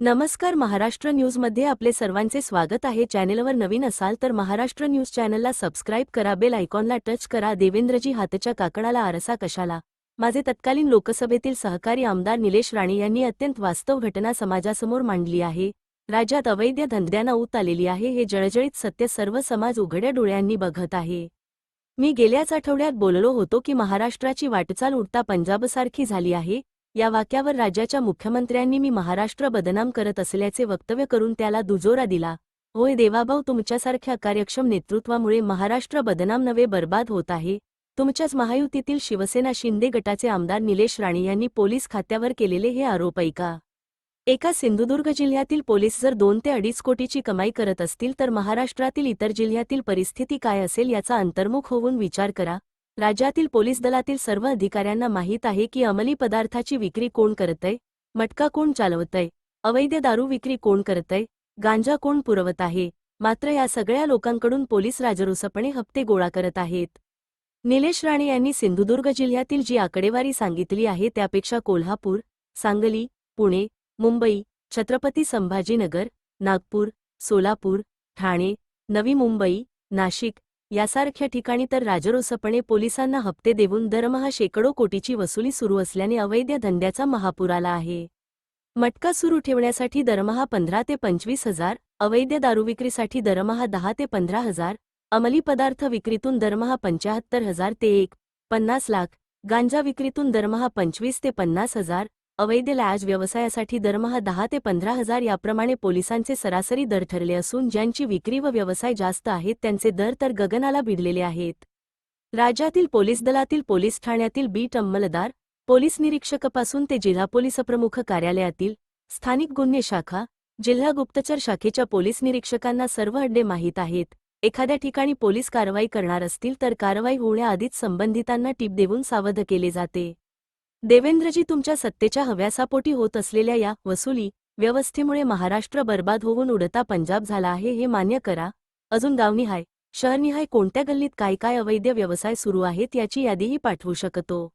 नमस्कार, महाराष्ट्र न्यूजमध्ये आपले सर्वांचे स्वागत आहे। चॅनलवर नवीन असाल तर महाराष्ट्र न्यूज चॅनलला सबस्क्राईब करा, बेल आयकॉनला टच करा। देवेंद्रजी हातच्या काकणाला आरसा कशाला? माझे तत्कालीन लोकसभेतील सहकारी आमदार निलेश राणे यांनी अत्यंत वास्तव घटना समाजासमोर मांडली आहे। राज्यात अवैध धंद्यांना ऊत आलेली आहे, हे जळजळीत सत्य सर्व समाज उघड्या डोळ्यांनी बघत आहे। मी गेल्याच आठवड्यात बोललो होतो की महाराष्ट्राची वाटचाल उडता पंजाबसारखी झाली आहे। या वाक्यावर राज्याच्या मुख्यमंत्र्यांनी मी महाराष्ट्र बदनाम करत असल्याचे वक्तव्य करून त्याला दुजोरा दिला। होय देवाभाऊ, तुमच्यासारख्या कार्यक्षम नेतृत्वामुळे महाराष्ट्र बदनाम नव्हे बर्बाद होत आहे। तुमच्याच महायुतीतील शिवसेना शिंदे गटाचे आमदार निलेश राणे यांनी पोलीस खात्यावर केलेले हे आरोप ऐका। एका सिंधुदुर्ग जिल्ह्यातील पोलीस जर 2 ते 2.5 कोटीची कमाई करत असतील तर महाराष्ट्रातील इतर जिल्ह्यातील परिस्थिती काय असेल याचा अंतर्मुख होऊन विचार करा। राज्यातील पोलीस दलातील सर्व अधिकाऱ्यांना माहीत आहे की अंमली पदार्थाची विक्री कोण करतंय, मटका कोण चालवतंय, अवैध दारू विक्री कोण करतंय, गांजा कोण पुरवत आहे। मात्र या सगळ्या लोकांकडून पोलीस राजरोसपणे हप्ते गोळा करत आहेत। निलेश राणे यांनी सिंधुदुर्ग जिल्ह्यातील जी आकडेवारी सांगितली आहे त्यापेक्षा कोल्हापूर, सांगली, पुणे, मुंबई, छत्रपती संभाजीनगर, नागपूर, सोलापूर, ठाणे, नवी मुंबई, नाशिक यासारख्या ठिकाणी तर राजरोसपणे पोलिसांना हप्ते देऊन दरमहा शेकडो कोटीची वसुली सुरू असल्याने अवैध धंद्याचा महापूर आला आहे। मटका सुरू ठेवण्यासाठी दरमहा 15 ते 25 हजार, अवैध दारूविक्रीसाठी दरमहा 10 ते 15 हजार, अंमली पदार्थ विक्रीतून दरमहा 75,000 ते 50 लाख, गांजा विक्रीतून दरमहा 25 ते 50 हजार, अवैध लाज व्यवसायासाठी दरमहा 10 ते 15 हजार याप्रमाणे पोलिसांचे सरासरी दर ठरले असून ज्यांची विक्री व व्यवसाय जास्त आहेत त्यांचे दर तर गगनाला भिडलेले आहेत। राज्यातील पोलीस दलातील पोलीस ठाण्यातील बीट अंमलदार, पोलीस निरीक्षकापासून ते जिल्हा पोलीस प्रमुख कार्यालयातील स्थानिक गुन्हे शाखा, जिल्हा गुप्तचर शाखेच्या पोलीस निरीक्षकांना सर्व अड्डे माहीत आहेत। एखाद्या ठिकाणी पोलीस कारवाई करणार असतील तर कारवाई होण्याआधीच संबंधितांना टीप देऊन सावध केले जाते। देवेंद्रजी, तुमच्या सत्तेच्या हव्यासापोटी होत असलेल्या या वसुली व्यवस्थेमुळे महाराष्ट्र बर्बाद होऊन उडता पंजाब झाला आहे, हे मान्य करा। अजून गावनिहाय, शहरनिहाय कोणत्या गल्लीत काय काय अवैध व्यवसाय सुरू आहेत याची यादीही पाठवू शकतो।